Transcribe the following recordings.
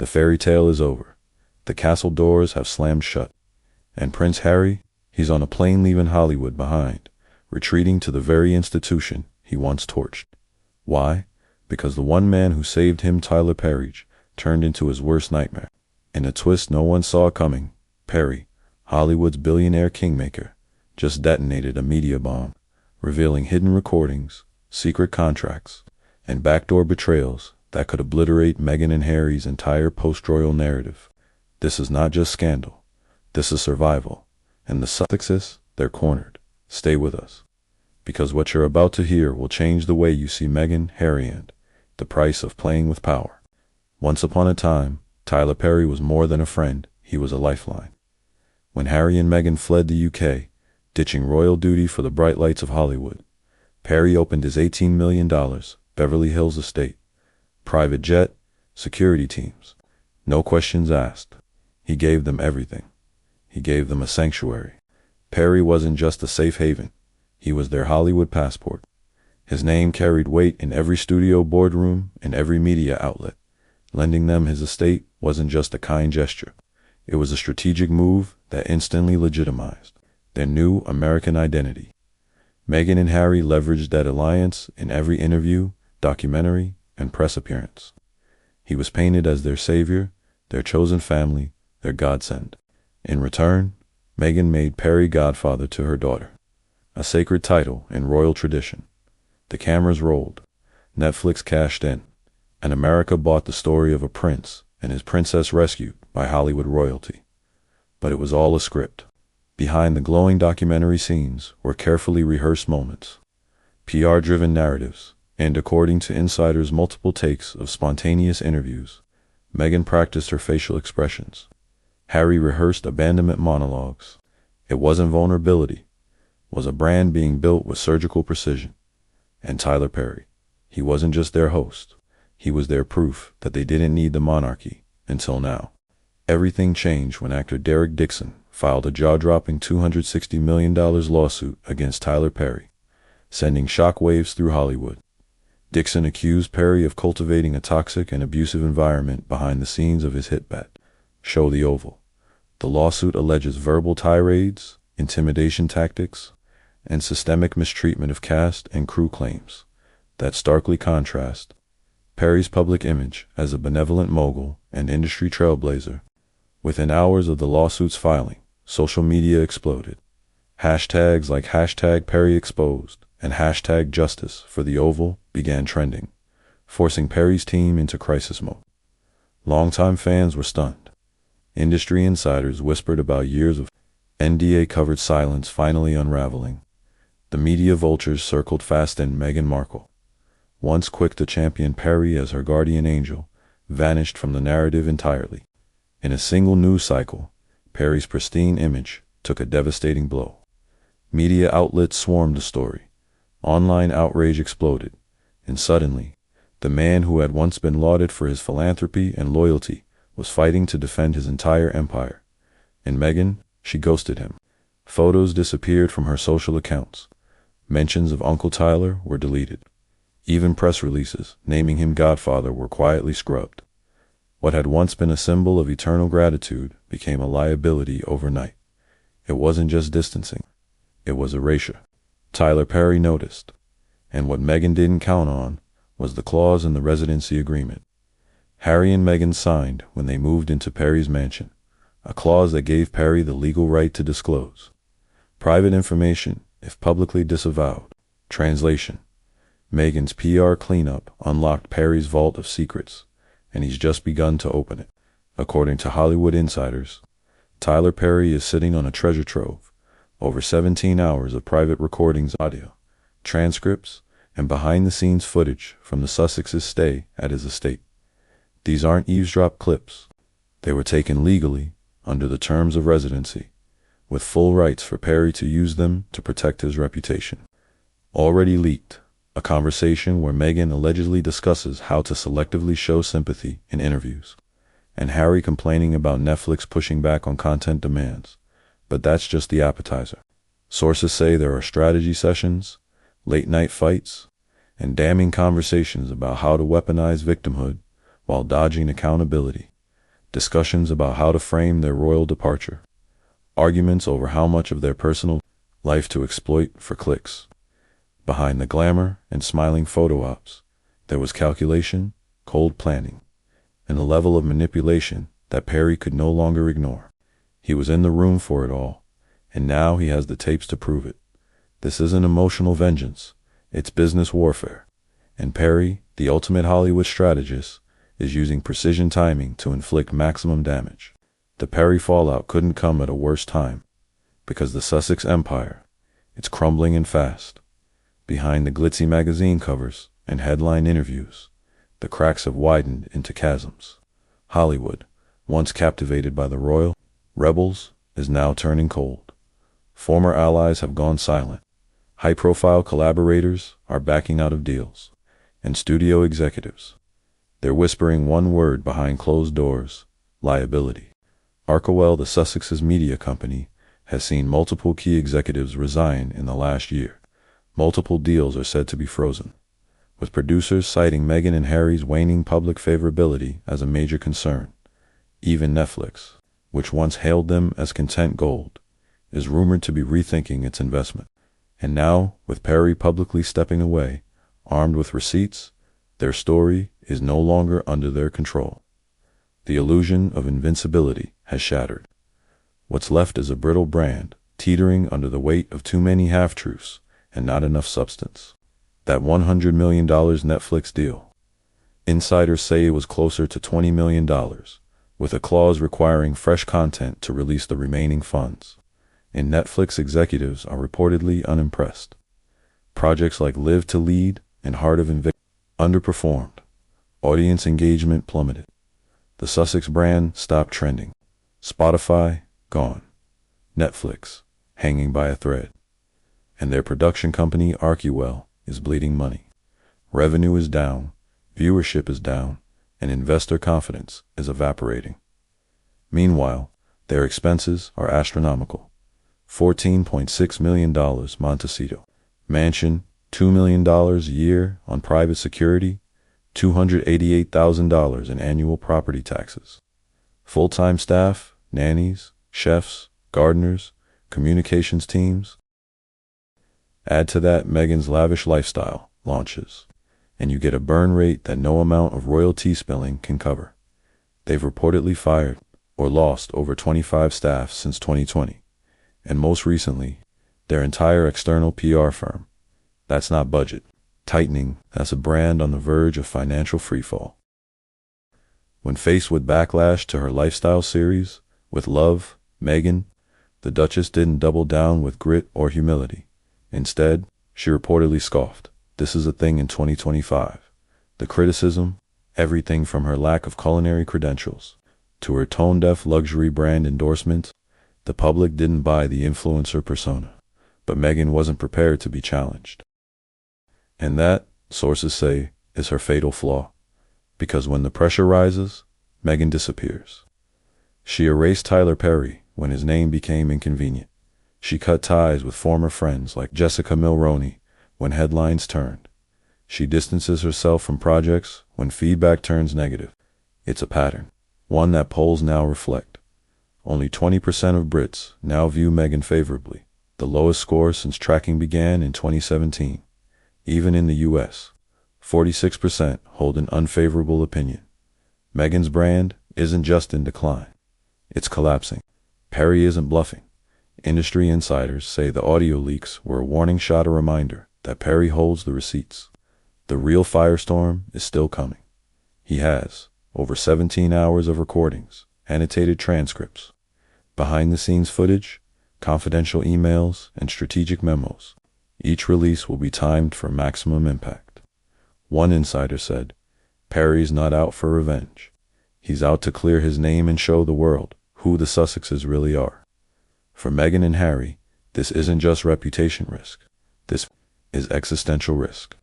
The fairy tale is over. The castle doors have slammed shut. And Prince Harry, he's on a plane leaving Hollywood behind, retreating to the very institution he once torched. Why? Because the one man who saved him, Tyler Perry, turned into his worst nightmare. In a twist no one saw coming, Perry, Hollywood's billionaire kingmaker, just detonated a media bomb, revealing hidden recordings, secret contracts, and backdoor betrayals that could obliterate Meghan and Harry's entire post-royal narrative. This is not just scandal. This is survival. And the Sussexes, they're cornered. Stay with us. Because what you're about to hear will change the way you see Meghan, Harry, and the price of playing with power. Once upon a time, Tyler Perry was more than a friend, he was a lifeline. When Harry and Meghan fled the UK, ditching royal duty for the bright lights of Hollywood, Perry opened his $18 million Beverly Hills estate. Private jet, security teams. No questions asked. He gave them everything. He gave them a sanctuary. Perry wasn't just a safe haven. He was their Hollywood passport. His name carried weight in every studio boardroom and every media outlet. Lending them his estate wasn't just a kind gesture. It was a strategic move that instantly legitimized their new American identity. Meghan and Harry leveraged that alliance in every interview, documentary, and press appearance. He was painted as their savior, their chosen family, their godsend. In return, Meghan made Perry godfather to her daughter, a sacred title in royal tradition. The cameras rolled, Netflix cashed in, and America bought the story of a prince and his princess rescued by Hollywood royalty. But it was all a script. Behind the glowing documentary scenes were carefully rehearsed moments, PR-driven narratives, and according to insiders, multiple takes of spontaneous interviews. Meghan practiced her facial expressions. Harry rehearsed abandonment monologues. It wasn't vulnerability. It was a brand being built with surgical precision. And Tyler Perry, he wasn't just their host. He was their proof that they didn't need the monarchy until now. Everything changed when actor Derek Dixon filed a jaw-dropping $260 million lawsuit against Tyler Perry, sending shockwaves through Hollywood. Dixon accused Perry of cultivating a toxic and abusive environment behind the scenes of his hit bet, Show the Oval. The lawsuit alleges verbal tirades, intimidation tactics, and systemic mistreatment of cast and crew claims that starkly contrast Perry's public image as a benevolent mogul and industry trailblazer. Within hours of the lawsuit's filing, social media exploded. Hashtags like #PerryExposed and #Justice for the Oval began trending, forcing Perry's team into crisis mode. Longtime fans were stunned. Industry insiders whispered about years of NDA-covered silence finally unraveling. The media vultures circled fast, and Meghan Markle, once quick to champion Perry as her guardian angel, vanished from the narrative entirely. In a single news cycle, Perry's pristine image took a devastating blow. Media outlets swarmed the story. Online outrage exploded, and suddenly, the man who had once been lauded for his philanthropy and loyalty was fighting to defend his entire empire. And Meghan, she ghosted him. Photos disappeared from her social accounts. Mentions of Uncle Tyler were deleted. Even press releases naming him godfather were quietly scrubbed. What had once been a symbol of eternal gratitude became a liability overnight. It wasn't just distancing. It was erasure. Tyler Perry noticed. And what Meghan didn't count on was the clause in the residency agreement Harry and Meghan signed when they moved into Perry's mansion, a clause that gave Perry the legal right to disclose private information if publicly disavowed. Translation: Meghan's PR cleanup unlocked Perry's vault of secrets, and he's just begun to open it. According to Hollywood insiders, Tyler Perry is sitting on a treasure trove, over 17 hours of private recordings, audio, transcripts, and behind-the-scenes footage from the Sussexes' stay at his estate. These aren't eavesdrop clips. They were taken legally, under the terms of residency, with full rights for Perry to use them to protect his reputation. Already leaked, a conversation where Meghan allegedly discusses how to selectively show sympathy in interviews, and Harry complaining about Netflix pushing back on content demands. But that's just the appetizer. Sources say there are strategy sessions, late-night fights, and damning conversations about how to weaponize victimhood while dodging accountability. discussions about how to frame their royal departure, arguments over how much of their personal life to exploit for clicks. Behind the glamour and smiling photo ops, there was calculation, cold planning, and a level of manipulation that Perry could no longer ignore. He was in the room for it all, and now he has the tapes to prove it. This isn't emotional vengeance, it's business warfare. And Perry, the ultimate Hollywood strategist, is using precision timing to inflict maximum damage. The Perry fallout couldn't come at a worse time, because the Sussex empire, it's crumbling and fast. Behind the glitzy magazine covers and headline interviews, the cracks have widened into chasms. Hollywood, once captivated by the royal rebels, is now turning cold. Former allies have gone silent. High-profile collaborators are backing out of deals. And studio executives, they're whispering one word behind closed doors: liability. Arkewell, the Sussex's media company, has seen multiple key executives resign in the last year. Multiple deals are said to be frozen, with producers citing Meghan and Harry's waning public favorability as a major concern. Even Netflix, which once hailed them as content gold, is rumored to be rethinking its investment. And now, with Perry publicly stepping away, armed with receipts, their story is no longer under their control. The illusion of invincibility has shattered. What's left is a brittle brand, teetering under the weight of too many half-truths and not enough substance. That $100 million Netflix deal, insiders say it was closer to $20 million, with a clause requiring fresh content to release the remaining funds. And Netflix executives are reportedly unimpressed. Projects like Live to Lead and Heart of Invasion underperformed. Audience engagement plummeted. The Sussex brand stopped trending. Spotify, gone. Netflix, hanging by a thread. And their production company, Arkewell, is bleeding money. Revenue is down, viewership is down, and investor confidence is evaporating. Meanwhile, their expenses are astronomical. $14.6 million Montecito mansion, $2 million a year on private security, $288,000 in annual property taxes. Full-time staff, nannies, chefs, gardeners, communications teams. Add to that Meghan's lavish lifestyle launches, and you get a burn rate that no amount of royalty spilling can cover. They've reportedly fired or lost over 25 staff since 2020, and most recently, their entire external PR firm. That's not budget tightening, that's a brand on the verge of financial freefall. When faced with backlash to her lifestyle series, with Love, Meghan, the Duchess didn't double down with grit or humility. Instead, she reportedly scoffed. This is a thing in 2025. The criticism, everything from her lack of culinary credentials to her tone-deaf luxury brand endorsements, the public didn't buy the influencer persona. But Meghan wasn't prepared to be challenged. And that, sources say, is her fatal flaw. Because when the pressure rises, Meghan disappears. She erased Tyler Perry when his name became inconvenient. She cut ties with former friends like Jessica Mulroney when headlines turned. She distances herself from projects when feedback turns negative. It's a pattern, one that polls now reflect. Only 20% of Brits now view Meghan favorably, the lowest score since tracking began in 2017. Even in the US, 46% hold an unfavorable opinion. Meghan's brand isn't just in decline, it's collapsing. Perry isn't bluffing. Industry insiders say the audio leaks were a warning shot, a reminder that Perry holds the receipts. The real firestorm is still coming. He has over 17 hours of recordings, annotated transcripts, behind-the-scenes footage, confidential emails, and strategic memos. Each release will be timed for maximum impact. One insider said, Perry's not out for revenge. He's out to clear his name and show the world who the Sussexes really are. For Meghan and Harry, this isn't just reputation risk. This is existential risk.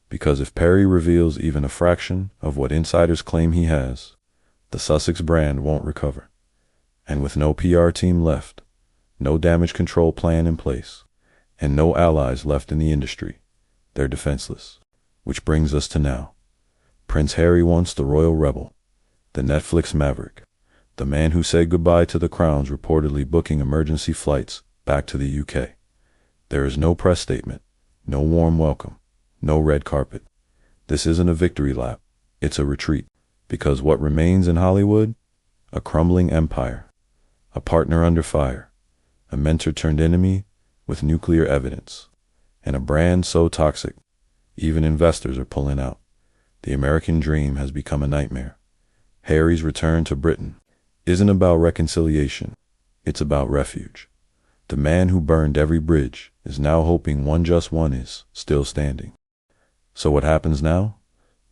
Because if Perry reveals even a fraction of what insiders claim he has, the Sussex brand won't recover. And with no PR team left, no damage control plan in place, and no allies left in the industry, they're defenseless. Which brings us to now. Prince Harry, once the royal rebel, the Netflix maverick, The man who said goodbye to the Crown's reportedly booking emergency flights back to the UK. There is no press statement, no warm welcome, no red carpet. This isn't a victory lap, it's a retreat. Because what remains in Hollywood? A crumbling empire, a partner under fire, a mentor turned enemy with nuclear evidence, and a brand so toxic, even investors are pulling out. The American dream has become a nightmare. Harry's return to Britain isn't about reconciliation, it's about refuge. The man who burned every bridge is now hoping one just one is still standing. So what happens now?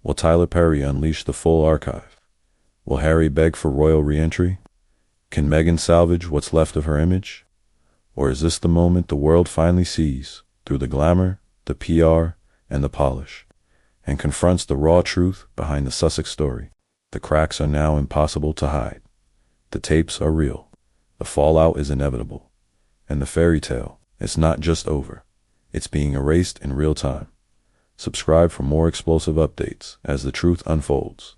Will Tyler Perry unleash the full archive? Will Harry beg for royal re-entry? Can Meghan salvage what's left of her image? Or is this the moment the world finally sees through the glamour, the PR, and the polish, and confronts the raw truth behind the Sussex story? The cracks are now impossible to hide. The tapes are real. The fallout is inevitable. And the fairy tale, it's not just over. It's being erased in real time. Subscribe for more explosive updates as the truth unfolds.